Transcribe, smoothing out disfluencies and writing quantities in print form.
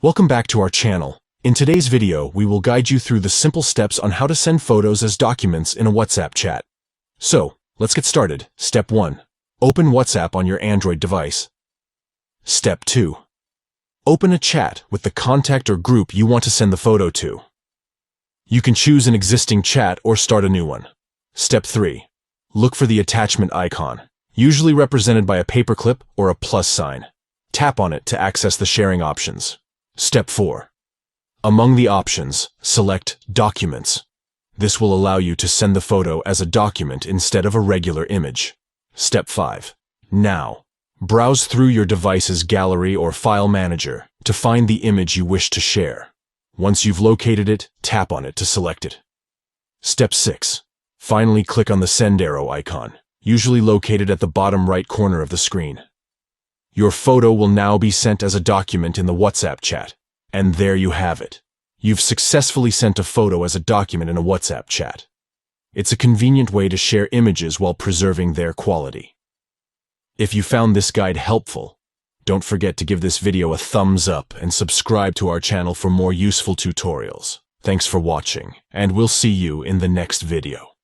Welcome back to our channel. In today's video, we will guide you through the simple steps on how to send photos as documents in a WhatsApp chat. So, let's get started. Step 1. Open WhatsApp on your Android device. Step 2. Open a chat with the contact or group you want to send the photo to. You can choose an existing chat or start a new one. Step 3. Look for the attachment icon, usually represented by a paperclip or a plus sign. Tap on it to access the sharing options. Step 4. Among the options, select Documents. This will allow you to send the photo as a document instead of a regular image. Step 5. Now, browse through your device's gallery or file manager to find the image you wish to share. Once you've located it, tap on it to select it. Step 6. Finally, click on the send arrow icon, usually located at the bottom right corner of the screen. Your photo will now be sent as a document in the WhatsApp chat. And there you have it. You've successfully sent a photo as a document in a WhatsApp chat. It's a convenient way to share images while preserving their quality. If you found this guide helpful, don't forget to give this video a thumbs up and subscribe to our channel for more useful tutorials. Thanks for watching, and we'll see you in the next video.